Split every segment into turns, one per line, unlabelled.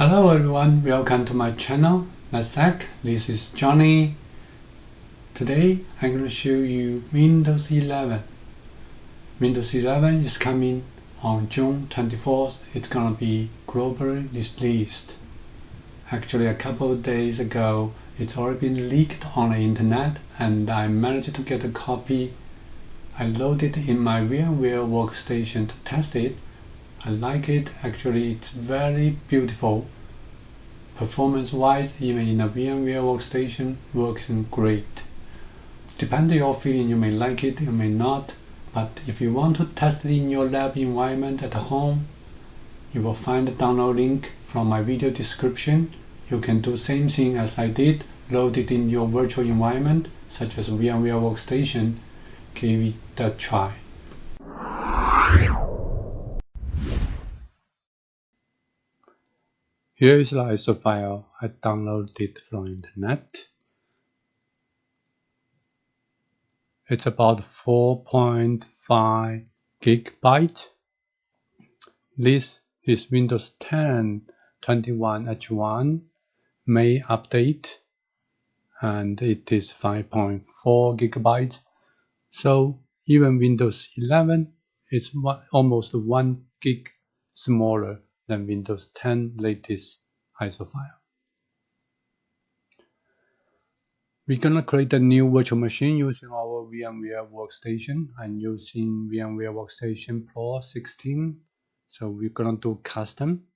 Hello everyone, welcome to my channel, NetSec. This is Johnny. Today I'm going to show you Windows 11. Windows 11 is coming on June 24th. It's going to be globally released. Actually, a couple of days ago, it's already been leaked on the internet and I managed to get a copy. I loaded it in my VMWare Workstation to test it. I like it. Actually, it's very beautiful. Performance-wise, even in a VMware Workstation, works great. Depending on your feeling, you may like it, you may not. But if you want to test it in your lab environment at home, you will find the download link from my video description. You can do same thing as I did, load it in your virtual environment, such as VMware Workstation. Give it a try. Here is the ISO file I downloaded from internet. It's about 4.5 gigabytes. This is Windows 10 21H1 May update, and it is 5.4 gigabytes. So even Windows 11 is almost 1 gig smaller than Windows 10 latest ISO file. We're gonna create a new virtual machine using our VMware Workstation. I'm using VMware Workstation Pro 16. So we're gonna do custom.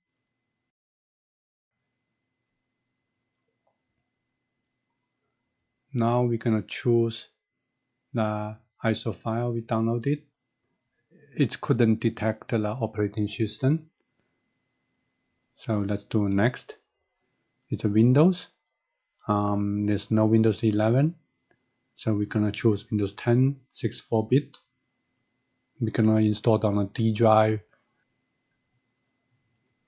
Now we're gonna choose the ISO file we downloaded. It couldn't detect the operating system. So let's do next. It's a Windows. There's no Windows 11. So we're gonna choose Windows 10 64-bit. We're gonna install it on a D drive.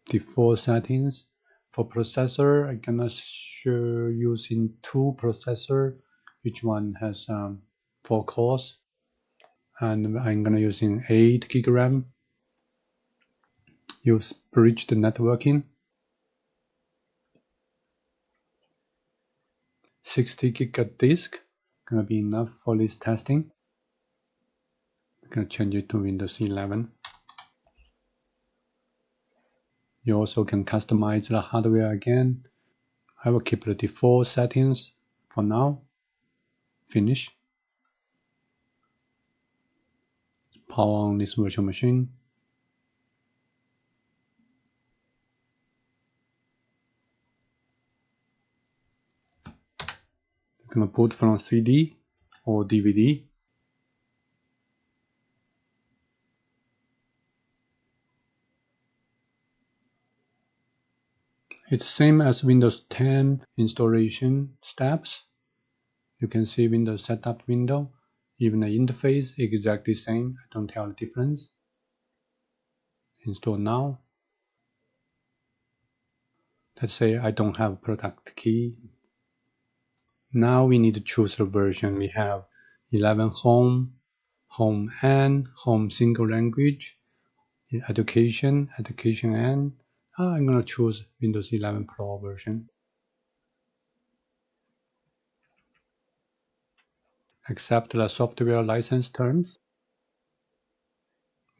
Default settings. For processor, I'm gonna show using 2 processor. Each one has 4 cores, and I'm gonna using 8 gig RAM. Use bridged networking. 60 gig disk gonna be enough for this testing. I'm gonna change it to Windows 11. You also can customize the hardware again. I will keep the default settings for now. Finish. Power on this virtual machine. I'm gonna boot from CD or DVD. It's same as Windows 10 installation steps. You can see Windows setup window. Even the interface is exactly same. I don't tell the difference. Install now. Let's say I don't have product key. Now we need to choose the version. We have 11 Home, Home N, Home Single Language, Education, Education N. I'm gonna choose Windows 11 Pro version. Accept the software license terms.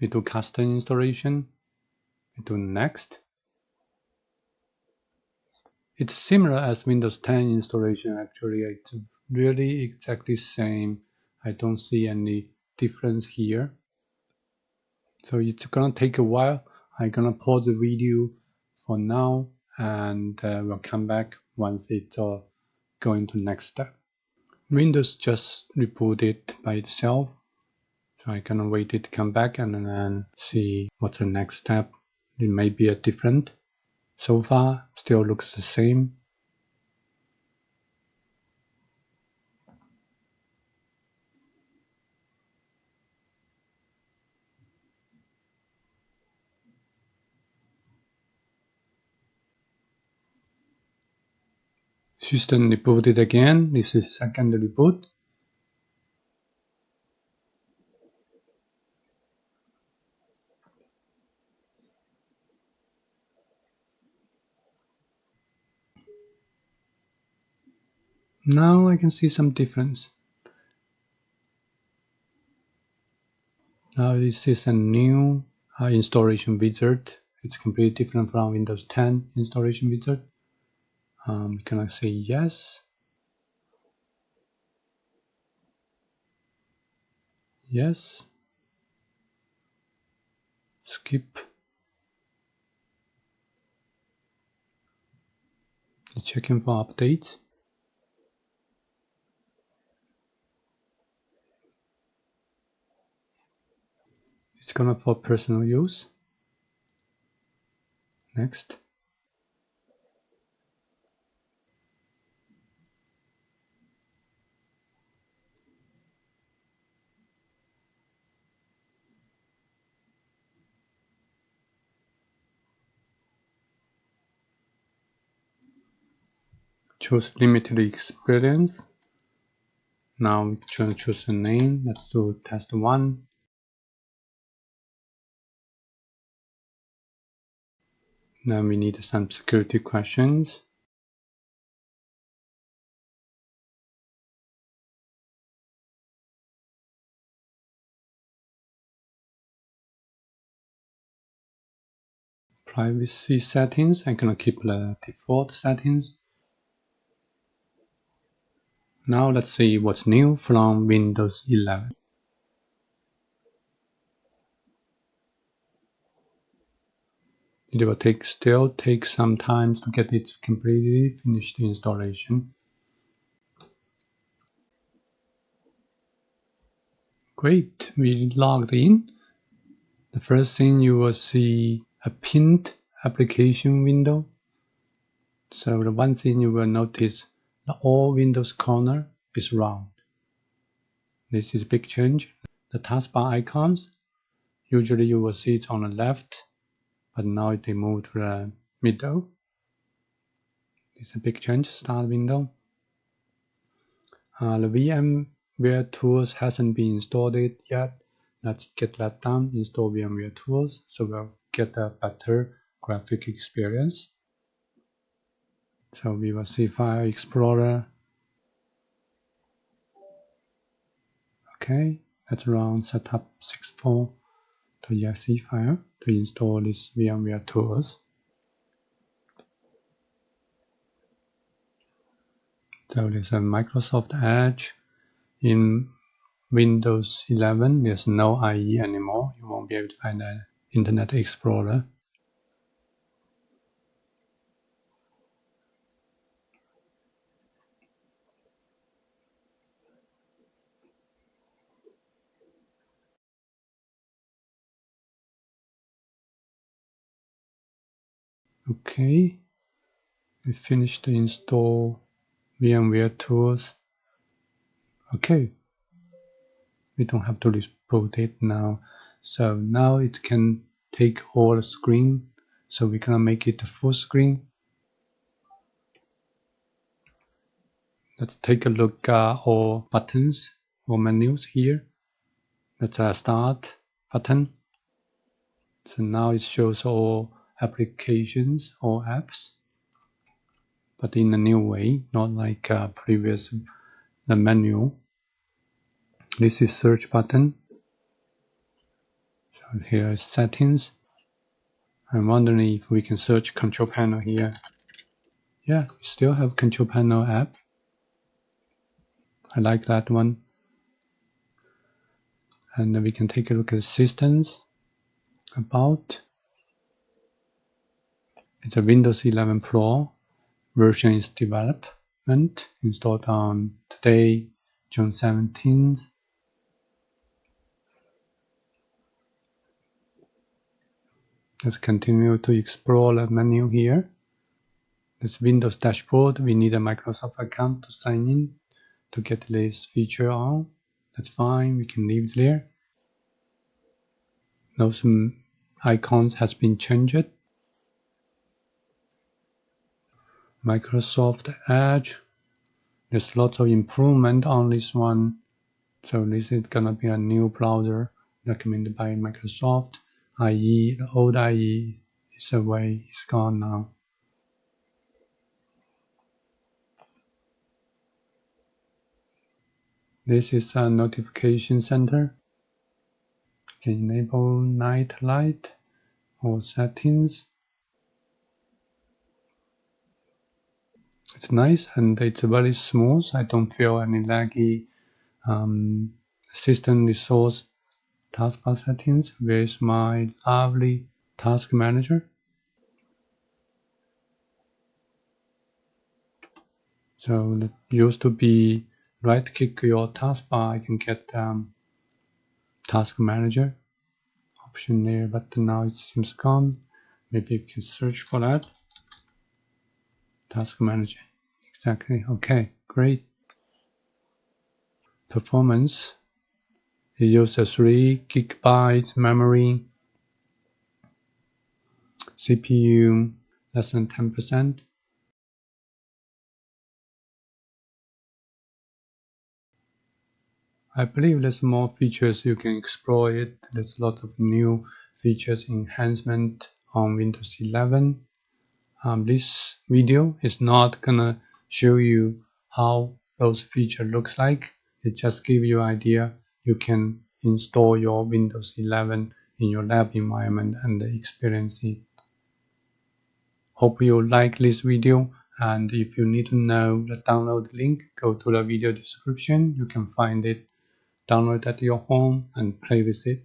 We do custom installation. We do next. It's similar as Windows 10 installation. Actually, it's really exactly same. I don't see any difference here. So it's gonna take a while. I'm gonna pause the video for now, and we'll come back once it's going to next step. Windows just rebooted by itself, so I'm gonna wait it to come back and then see what's the next step. It may be a different. So far, still looks the same. System rebooted again. This is second reboot. Now I can see some difference. Now this is a new installation wizard. It's completely different from Windows 10 installation wizard. Can I say yes? Yes. Skip. Checking for updates. It's gonna for personal use. Next. Choose limited experience. Now we're trying to choose a name. Let's do test 1. Now we need some security questions. Privacy settings. I'm gonna keep the default settings. Now let's see what's new from Windows 11. It will still take some time to get it completely finished installation. Great, we logged in. The first thing you will see a pinned application window. So the one thing you will notice, the all Windows corner is round. This is a big change. The taskbar icons, usually you will see it on the left, but now it moved to the middle. It's a big change. Start window. The VMware tools hasn't been installed yet. Let's get that done. Install VMware tools so we'll get a better graphic experience. So we will see File Explorer. Okay, let's run setup 64.exe file to install this VMware tools. So there's a Microsoft Edge. In Windows 11, there's no IE anymore. You won't be able to find an Internet Explorer. Okay, we finished the install VMware tools. Okay, we don't have to reboot it now. So now it can take all the screen. So we're gonna make it a full screen. Let's take a look at all buttons or menus here. Let's start button. So now it shows all applications or apps, but in a new way, not like previous the menu. This is search button. So here is settings. I'm wondering if we can search control panel here. Yeah, we still have control panel app. I like that one. And then we can take a look at systems. About. It's a Windows 11 Pro. Version is development. Installed on today, June 17th. Let's continue to explore the menu here. This Windows dashboard. We need a Microsoft account to sign in to get this feature on. That's fine. We can leave it there. Those icons has been changed. Microsoft Edge. There's lots of improvement on this one. So this is gonna be a new browser recommended by Microsoft. IE, the old IE is away, it's gone now. This is a notification center. You can enable night light or settings. It's nice and it's very smooth. I don't feel any laggy system resource taskbar settings with my lovely task manager. So that used to be right click your taskbar, you can get task manager option there, but now it seems gone. Maybe you can search for that. Task manager, exactly. Okay, great. Performance, it uses 3 gigabytes memory, CPU less than 10%. I believe there's more features you can explore it. There's lots of new features enhancement on Windows 11. This video is not gonna show you how those features looks like. It just give you an idea. You can install your Windows 11 in your lab environment and experience it. Hope you like this video, and if you need to know the download link, go to the video description. You can find it. Download at your home and play with it.